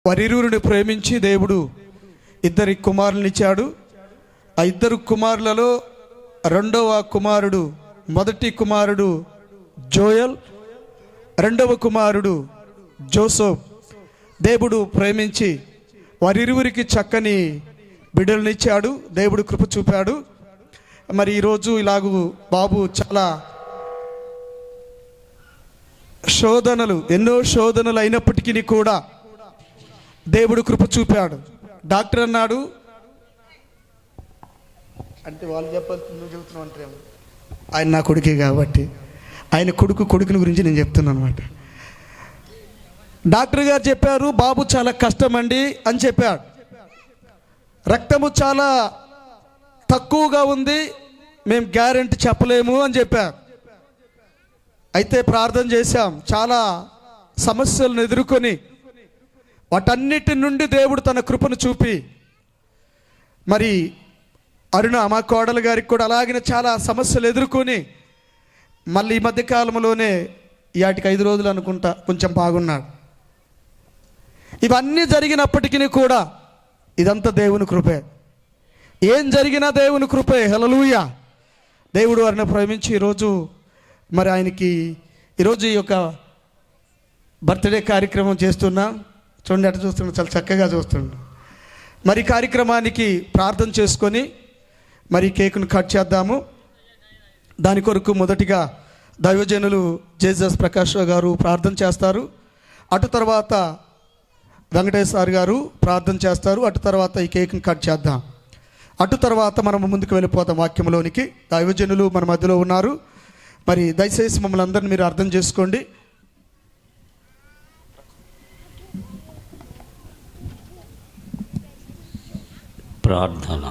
వారిరువురిని ప్రేమించి దేవుడు ఇద్దరి కుమారులనిచ్చాడు. ఆ ఇద్దరు కుమారులలో రెండవ కుమారుడు, మొదటి కుమారుడు జోయల్, రెండవ కుమారుడు జోసెఫ్. దేవుడు ప్రేమించి వారిరువురికి చక్కని బిడ్డలనిచ్చాడు. దేవుడు కృప చూపాడు. మరి ఈరోజు ఇలాగూ బాబు చాలా ఎన్నో శోధనలు అయినప్పటికీ కూడా దేవుడు కృప చూపాడు. డాక్టర్ అన్నాడు అంటే వాళ్ళు చెప్పాలి, నువ్వు చెబుతున్నావు అంటే ఆయన నా కొడుకే కాబట్టి ఆయన కొడుకుని గురించి నేను చెప్తున్నాను అనమాట. డాక్టర్ గారు చెప్పారు బాబు చాలా కష్టమండి అని చెప్పాడు. రక్తము చాలా తక్కువగా ఉంది, మేము గ్యారెంటీ చెప్పలేము అని చెప్పారు. అయితే ప్రార్థన చేశాం. చాలా సమస్యలను ఎదుర్కొని వాటన్నిటి నుండి దేవుడు తన కృపను చూపి మరి అరుణ మా కోడలు గారికి కూడా అలాగే చాలా సమస్యలు ఎదుర్కొని మళ్ళీ ఈ మధ్యకాలంలోనే వాటికి 5 రోజులు అనుకుంటా కొంచెం బాగున్నాడు. ఇవన్నీ జరిగినప్పటికీ కూడా ఇదంతా దేవుని కృపే. ఏం జరిగినా దేవుని కృపే. హల్లెలూయా. దేవుడు వారిని ప్రేమించి ఈరోజు మరి ఆయనకి ఈరోజు ఈ యొక్క బర్త్డే కార్యక్రమం చేస్తున్నాం. చూడండి ఎట్లా చూస్తున్నాం, చాలా చక్కగా చూస్తున్నాం. మరి కార్యక్రమానికి ప్రార్థన చేసుకొని మరి కేకును కట్ చేద్దాము. దాని కొరకు మొదటిగా దైవజనులు జేజస్ ప్రకాష్ గారు ప్రార్థన చేస్తారు. అటు తర్వాత వెంకటేశ్వర గారు ప్రార్థన చేస్తారు. అటు తర్వాత ఈ కేక్ను కట్ చేద్దాం. అటు తర్వాత మనం ముందుకు వెళ్ళిపోతాం వాక్యంలోనికి. దైవజనులు మన మధ్యలో ఉన్నారు. మరి దయచేసి మమ్మల్ని అందరిని మీరు అర్థం చేసుకోండి. ప్రార్థన.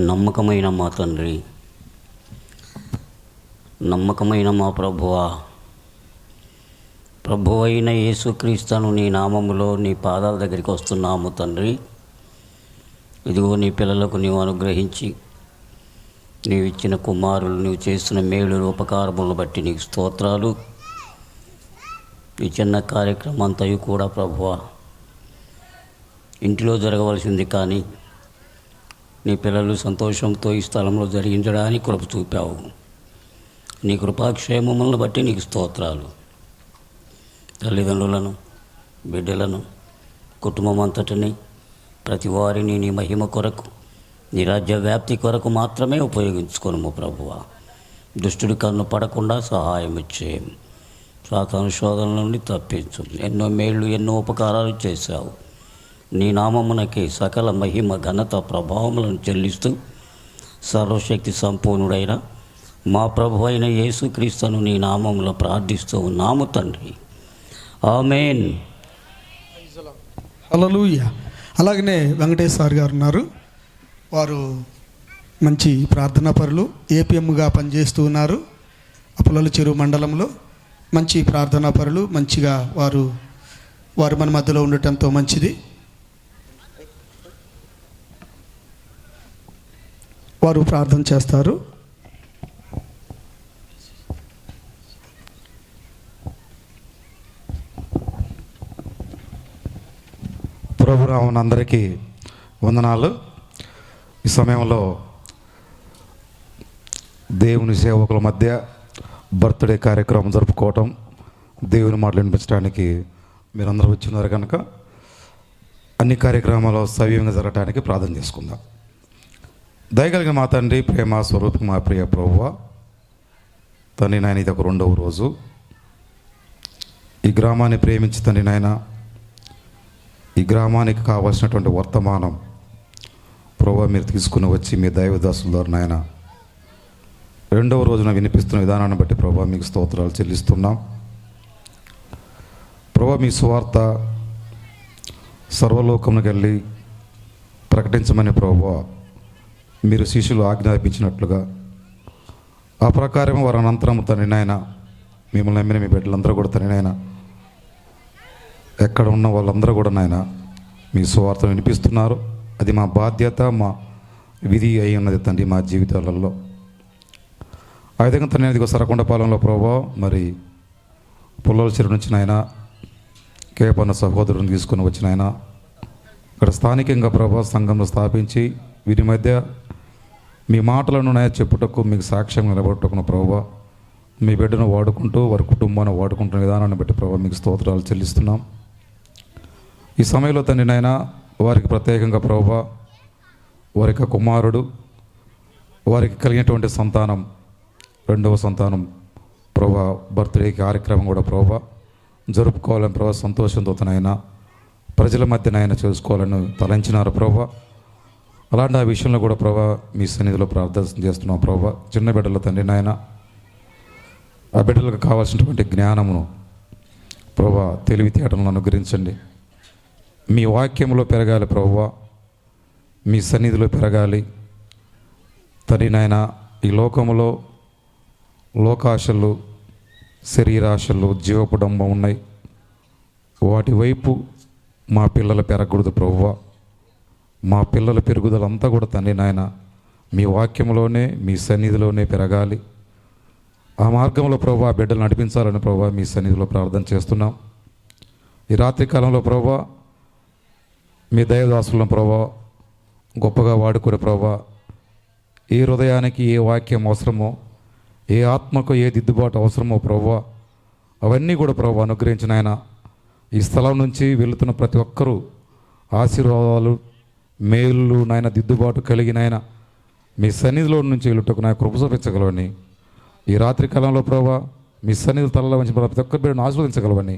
నమ్మకమైన మా తండ్రి, నమ్మకమైన మా ప్రభువా, ప్రభువైన యేసుక్రీస్తును నీ నామములో నీ పాదాల దగ్గరికి వస్తున్నాము తండ్రి. ఇదిగో నీ పిల్లలకు నీవు అనుగ్రహించి నీవు ఇచ్చిన కుమారులు, నీవు చేసిన మేలు ఉపకారములను బట్టి నీకు స్తోత్రాలు. ఈ చిన్న కార్యక్రమం అంతయు కూడా ప్రభువా ఇంటిలో జరగవలసింది, కానీ నీ పిల్లలు సంతోషంతో ఈ స్థలంలో జరిగించడానికి కృప చూపావు. నీ కృపాక్షేమములను బట్టి నీకు స్తోత్రాలు. తల్లిదండ్రులను, బిడ్డలను, కుటుంబం అంతటిని, ప్రతి వారిని నీ మహిమ కొరకు, నీ రాజ్య వ్యాప్తి కొరకు మాత్రమే ఉపయోగించుకోను ప్రభువా. దుష్టుడి కన్ను పడకుండా సహాయం ఇచ్చేయం. సాతాను శోధనల నుండి తప్పించు. ఎన్నో మేళ్ళు, ఎన్నో ఉపకారాలు చేశావు. నీ నామమునకి సకల మహిమ, ఘనత, ప్రభావములను చెల్లిస్తూ సర్వశక్తి సంపూర్ణుడైన మా ప్రభు అయిన యేసుక్రీస్తును నీ నామములో ప్రార్థిస్తూ ఉన్నాము తండ్రి. ఆమేన్. హల్లెలూయా. అలాగనే వెంకటేశ్వర గారు ఉన్నారు. వారు మంచి ప్రార్థనా పరులు, ఏపీఎంగా పనిచేస్తూ ఉన్నారు. అప్పులల చెరువు మండలంలో మంచి ప్రార్థనా పరులు. మంచిగా వారు మన మధ్యలో ఉండటంతో మంచిది. వారు ప్రార్థన చేస్తారు. ప్రభురావును అందరికీ వందనాలు. ఈ సమయంలో దేవుని సేవకుల మధ్య బర్త్డే కార్యక్రమం జరుపుకోవటం, దేవుని మాటలు వినిపించడానికి మీరందరూ వచ్చినారు కనుక అన్ని కార్యక్రమాలు సవ్యంగా జరగడానికి ప్రార్థన చేసుకుందాం. దయగలిగిన మా తండ్రి, ప్రేమ స్వరూపం, మా ప్రియ ప్రభువా తండ్రి నాయన, ఇది ఒక 2వ రోజు. ఈ గ్రామాన్ని ప్రేమించి తండ్రి నాయన, ఈ గ్రామానికి కావాల్సినటువంటి వర్తమానం ప్రభువా మీరు తీసుకుని వచ్చి మీ దైవదాసుల ద్వారా నాయన 2వ రోజున వినిపిస్తున్న విధానాన్ని బట్టి ప్రభువా మీకు స్తోత్రాలు చెల్లిస్తున్నాం. ప్రభువా మీ సువార్త సర్వలోకమునకు వెళ్ళి ప్రకటించమని ప్రభువా మీరు శిష్యులు ఆజ్ఞాపించినట్లుగా ఆ ప్రకారం వారి అనంతరం తండ్రి నాయన మిమ్మల్ని నమ్మిన మీ బిడ్డలందరూ కూడా తండ్రి నాయన ఎక్కడ ఉన్న వాళ్ళందరూ కూడా నాయన మీ సువార్తను వినిపిస్తున్నారు. అది మా బాధ్యత, మా విధి అయి ఉన్నది తండ్రి మా జీవితాలలో. ఆ విధంగా తండ్రి ఇదిగో సరకొండపాలెంలో ప్రభావ మరి పుల్లల చెరువు నుంచి నాయన కేపన్న సహోదరుని తీసుకొని వచ్చిన ఆయన ఇక్కడ స్థానికంగా ప్రభా సంఘంలో స్థాపించి వీరి మధ్య మీ మాటలను నాయ చెప్పుటకు మీకు సాక్ష్యం నిలబెట్టుకున్న ప్రభా మీ బిడ్డను వాడుకుంటూ వారి కుటుంబాన్ని వాడుకుంటున్న విధానాన్ని బట్టి ప్రభా మీకు స్తోత్రాలు చెల్లిస్తున్నాం. ఈ సమయంలో తండ్రి నాయన వారికి ప్రత్యేకంగా ప్రభా వారి యొక్క కుమారుడు వారికి కలిగినటువంటి సంతానం రెండవ సంతానం ప్రభా బర్త్డే కార్యక్రమం కూడా ప్రభా జరుపుకోవాలని ప్రభా సంతోషంతో తనైనా ప్రజల మధ్యనైనా చేసుకోవాలని తలంచినారు ప్రభా. అలాంటి ఆ విషయంలో కూడా ప్రభా మీ సన్నిధిలో ప్రార్థన చేస్తున్నాం ప్రభా. చిన్న బిడ్డల తండ్రి నాయన ఆ బిడ్డలకు కావాల్సినటువంటి జ్ఞానమును ప్రభా తెలివితేటలను అనుగ్రహించండి. మీ వాక్యంలో పెరగాలి ప్రభువా, మీ సన్నిధిలో పెరగాలి తండ్రి నాయన. ఈ లోకములో లోకాశలు శరీరాశలు జీవపుడంబం ఉన్నాయి, వాటి వైపు మా పిల్లలు పెరగకూడదు ప్రభువా. మా పిల్లల పెరుగుదలంతా కూడా తండ్రి నాయన మీ వాక్యంలోనే మీ సన్నిధిలోనే పెరగాలి. ఆ మార్గంలో ప్రభువా బిడ్డలు నడిపించాలని ప్రభువా మీ సన్నిధిలో ప్రార్థన చేస్తున్నాం. ఈ రాత్రి కాలంలో ప్రభువా మీ దైవదాసులను ప్రభా గొప్పగా వాడుకునే ప్రభా ఏ హృదయానికి ఏ వాక్యం అవసరమో, ఏ ఆత్మకు ఏ దిద్దుబాటు అవసరమో ప్రభా అవన్నీ కూడా ప్రభా అనుగ్రహించిన ఆయన. ఈ స్థలం నుంచి వెళుతున్న ప్రతి ఒక్కరూ ఆశీర్వాదాలు మేలు నాయన దిద్దుబాటు కలిగిన ఆయన మీ సన్నిధిలో నుంచి వెళ్ళుటకు నా కృప చూపించగలవని, ఈ రాత్రి కాలంలో ప్రభా మీ సన్నిధి తలలో నుంచి ప్రతి ఒక్క బిడ్డను ఆశీర్వదించగలవని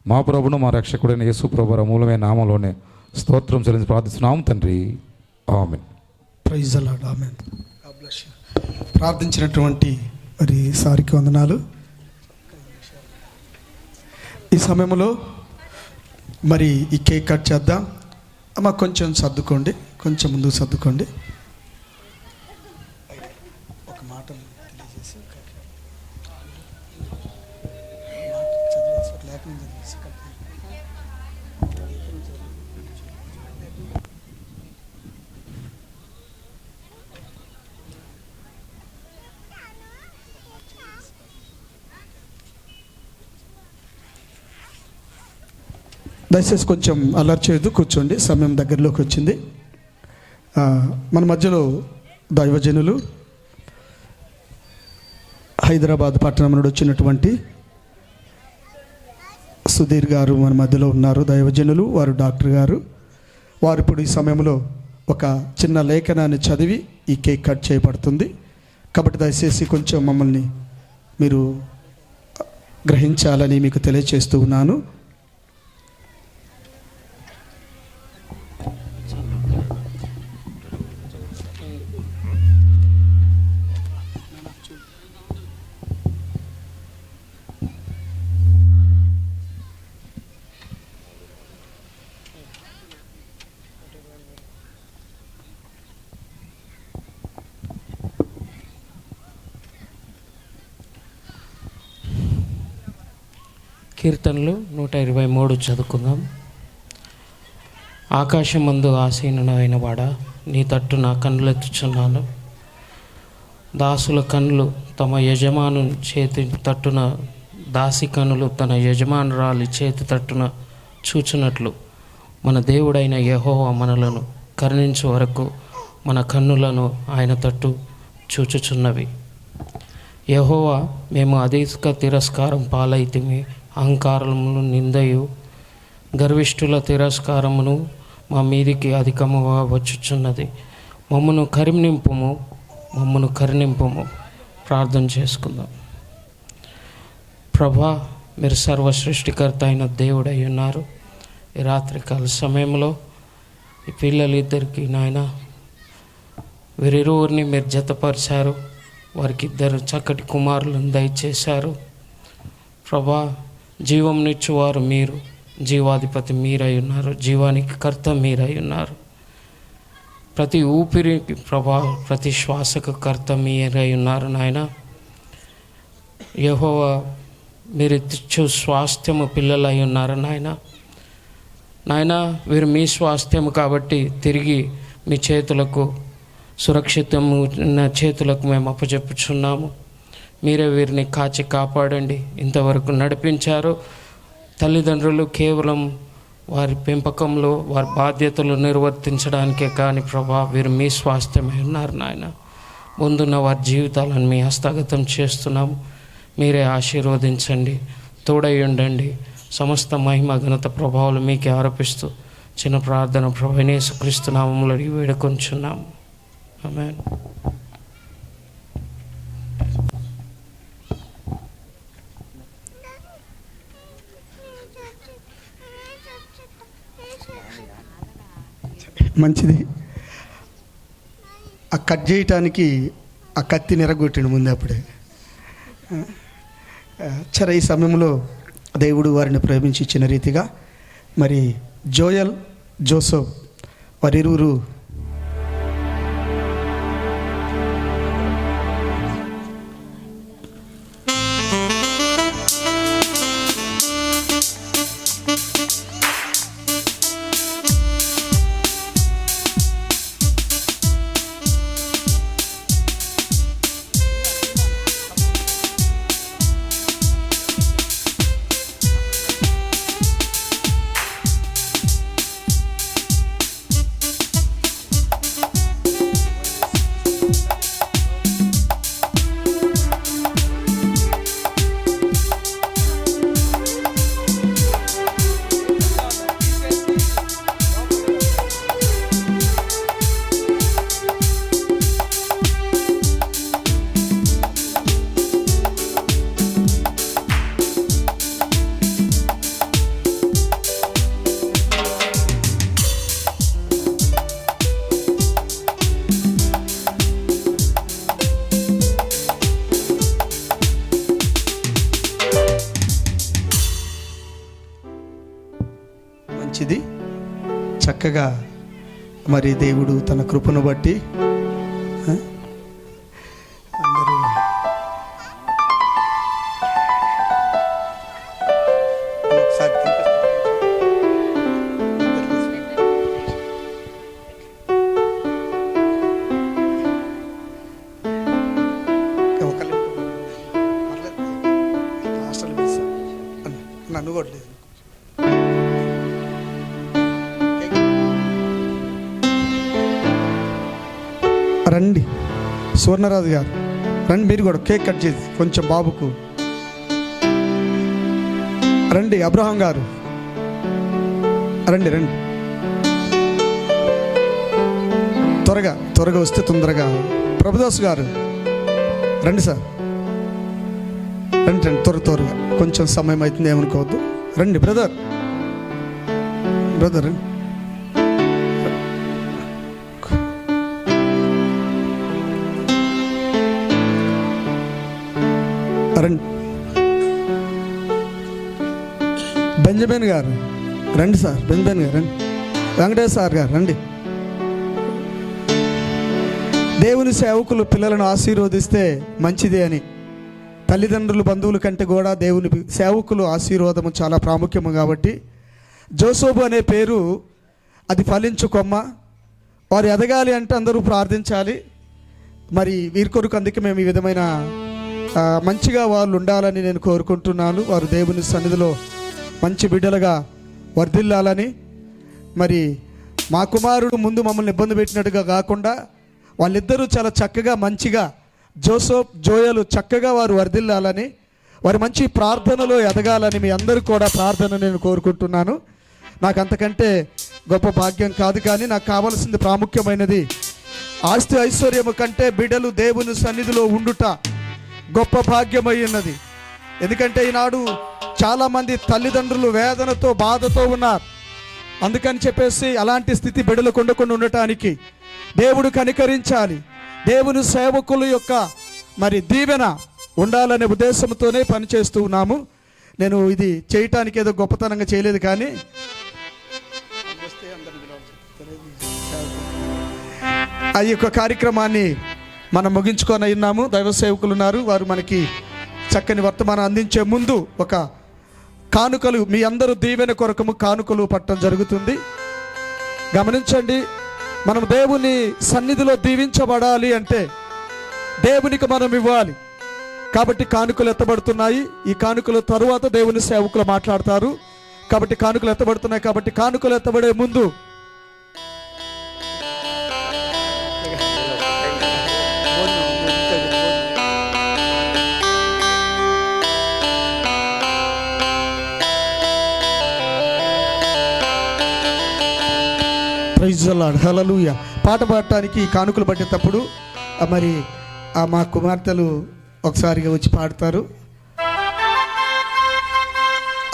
మా ప్రభును మా రక్షకుడైన యేసు ప్రభు అమూలమైన నామంలోనే స్తోత్రం చెల్లించి ప్రార్థిస్తున్నాం తండ్రి, amen. Praise the Lord, amen. God bless you. ప్రార్థించినటువంటి మరి సారికి వందనాలు. ఈ సమయంలో మరి ఈ కేక్ కట్ చేద్దాం. అమ్మ కొంచెం సర్దుకోండి, కొంచెం ముందుకు సర్దుకోండి. ఒక మాట తెలియజేసి దయచేసి కొంచెం అలర్ట్ చేయొద్దు, కూర్చోండి. సమయం దగ్గరలోకి వచ్చింది. మన మధ్యలో దైవజనులు హైదరాబాద్ పట్టణం నుండి వచ్చినటువంటి సుధీర్ గారు మన మధ్యలో ఉన్నారు. దైవజనులు వారు డాక్టర్ గారు. వారు ఇప్పుడు ఈ సమయంలో ఒక చిన్న లేఖనాన్ని చదివి ఈ కేక్ కట్ చేయబడుతుంది. కాబట్టి దయచేసి కొంచెం మమ్మల్ని మీరు గ్రహించాలని మీకు తెలియజేస్తూ ఉన్నాను. కీర్తనలు 123 చదువుకుందాం. ఆకాశమందు ఆసీనుడైన వాడా, నీ తట్టు నా కన్నులెత్తుచున్నాను. దాసుల కన్నులు తమ యజమాను చేతి తట్టున, దాసి కన్నులు తన యజమానురాలి చేతి తట్టున చూచున్నట్లు మన దేవుడైన యెహోవా మనలను కరుణించు వరకు మన కన్నులను ఆయన తట్టు చూచుచున్నవి. యెహోవా, మేము అధిక తిరస్కారం పాలైతిమి. అహంకారమును నిందయు గర్విష్ఠుల తిరస్కారమును మా మీదికి అధికముగా వచ్చుచున్నది. మమ్మను కరుణింపుము. ప్రార్థన చేసుకుందాం. ప్రభా, మీరు సర్వ సృష్టికర్త అయిన దేవుడై ఉన్నారు. ఈ రాత్రికాల సమయంలో ఈ పిల్లలిద్దరికి నాయన వీరిరువురిని మీరు జతపరిచారు. వారికి 2 చక్కటి కుమారులను దయచేశారు. ప్రభా, జీవంనిచ్చువారు మీరు, జీవాధిపతి మీరై ఉన్నారు, జీవానికి కర్త మీరై ఉన్నారు. ప్రతి ఊపిరికి ప్రభా, ప్రతి శ్వాసకు కర్త మీరై ఉన్నారు నాయన. యెహోవా, మీరు ఇచ్చు స్వాస్థ్యము పిల్లలై ఉన్నారు నాయన. వీరు మీ స్వాస్థ్యము కాబట్టి తిరిగి మీ చేతులకు, సురక్షితము చేతులకు మేము అప్పచెప్పుచున్నాము. మీరే వీరిని కాచి కాపాడండి. ఇంతవరకు నడిపించారు. తల్లిదండ్రులు కేవలం వారి పెంపకంలో వారి బాధ్యతలు నిర్వర్తించడానికే కానీ ప్రభా, వీరు మీ స్వాస్థ్యమై ఉన్నారు నాయన. ముందున్న వారి జీవితాలను మీ హస్తగతం చేస్తున్నాము. మీరే ఆశీర్వదించండి, తోడై ఉండండి. సమస్త మహిమ ఘనత ప్రభావాలు మీకే ఆరోపిస్తూ చిన్న ప్రార్థన ప్రభు యేసుక్రీస్తు నామములో అడిగి వేడుకొంచున్నాము. ఆమేన్. మంచిది. ఆ కట్ చేయటానికి ఆ కత్తి నిరగొట్టిండు ముందు అప్పుడే. సరే, ఈ సమయంలో దేవుడు వారిని ప్రేమించి ఇచ్చిన రీతిగా మరి జోయల్, జోసెఫ్ వారిరువురు మంచిది. చక్కగా మరి దేవుడు తన కృపను బట్టి అందరూ ఒకసారి నన్ను కొట్టలేదు. రండి సువర్ణరాజు గారు, రండి మీరు కూడా కేక్ కట్ చేసి కొంచెం బాబుకు రండి. అబ్రహాం గారు రండి రండి, త్వరగా వస్తే తొందరగా. ప్రభుదాస్ గారు రండి సార్, రండి త్వరగా, కొంచెం సమయం అవుతుంది ఏమనుకోవద్దు. రండి బ్రదర్ రండి. రండి బెంజమిన్ గారు రండి సార్, బెంజమిన్ గారు రండి, వెంకటేశ్వర సార్ గారు రండి. దేవుని సేవకులు పిల్లలను ఆశీర్వదిస్తే మంచిదే అని, తల్లిదండ్రులు బంధువుల కంటే కూడా దేవుని సేవకులు ఆశీర్వాదము చాలా ప్రాముఖ్యము. కాబట్టి జోసోబు అనే పేరు అది ఫలించు కొమ్మ. వారు ఎదగాలి అంటే అందరూ ప్రార్థించాలి. మరి వీరి కొరకు అందుకే మేము ఈ విధమైన మంచిగా వాళ్ళు ఉండాలని నేను కోరుకుంటున్నాను. వారు దేవుని సన్నిధిలో మంచి బిడ్డలుగా వర్ధిల్లాలని. మరి మా కుమారుడు ముందు మమ్మల్ని ఇబ్బంది పెట్టినట్టుగా కాకుండా వాళ్ళిద్దరూ చాలా చక్కగా మంచిగా జోసెఫ్, జోయలు చక్కగా వారు వర్ధిల్లాలని, వారి మంచి ప్రార్థనలో ఎదగాలని మీ అందరూ కూడా ప్రార్థన నేను కోరుకుంటున్నాను. నాకు అంతకంటే గొప్ప భాగ్యం కాదు, కానీ నాకు కావాల్సింది ప్రాముఖ్యమైనది ఆస్తి ఐశ్వర్యము కంటే బిడ్డలు దేవుని సన్నిధిలో ఉండుట గొప్ప భాగ్యమై ఉన్నది. ఎందుకంటే ఈనాడు చాలామంది తల్లిదండ్రులు వేదనతో బాధతో ఉన్నారు. అందుకని చెప్పేసి అలాంటి స్థితి బిడ్డలకు ఉండకుండా ఉండటానికి దేవుడు కనికరించాలి. దేవుని సేవకుల యొక్క మరి దీవెన ఉండాలనే ఉద్దేశంతోనే పనిచేస్తూ ఉన్నాము. నేను ఇది చేయటానికి ఏదో గొప్పతనంగా చేయలేదు, కానీ ఆ యొక్క కార్యక్రమాన్ని మనం ముగించుకొని ఉన్నాము. దైవ సేవకులు ఉన్నారు, వారు మనకి చక్కని వర్తమానం అందించే ముందు ఒక కానుకలు, మీ అందరూ దీవెన కొరకము కానుకలు పట్టడం జరుగుతుంది. గమనించండి, మనం దేవుని సన్నిధిలో దీవించబడాలి అంటే దేవునికి మనం ఇవ్వాలి. కాబట్టి కానుకలు ఎత్తబడుతున్నాయి. ఈ కానుకల తరువాత దేవుని సేవకులు మాట్లాడతారు. కాబట్టి కానుకలు ఎత్తబడుతున్నాయి. కాబట్టి కానుకలు ఎత్తబడే ముందు ప్రైజ్ ది లార్డ్, హల్లెలూయా. పాట పాడటానికి కానుకలు పట్టేటప్పుడు మరి మా కుమార్తెలు ఒకసారిగా వచ్చి పాడతారు.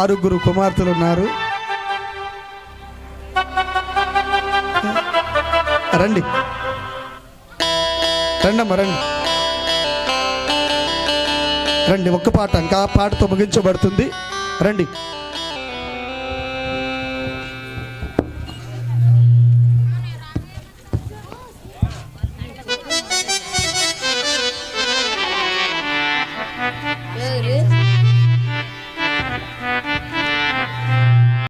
6 కుమార్తెలు ఉన్నారు. రండి రండమ్మా రండి రండి. ఒక్క పాట, ఇంకా పాటతో ముగించబడుతుంది. రండి.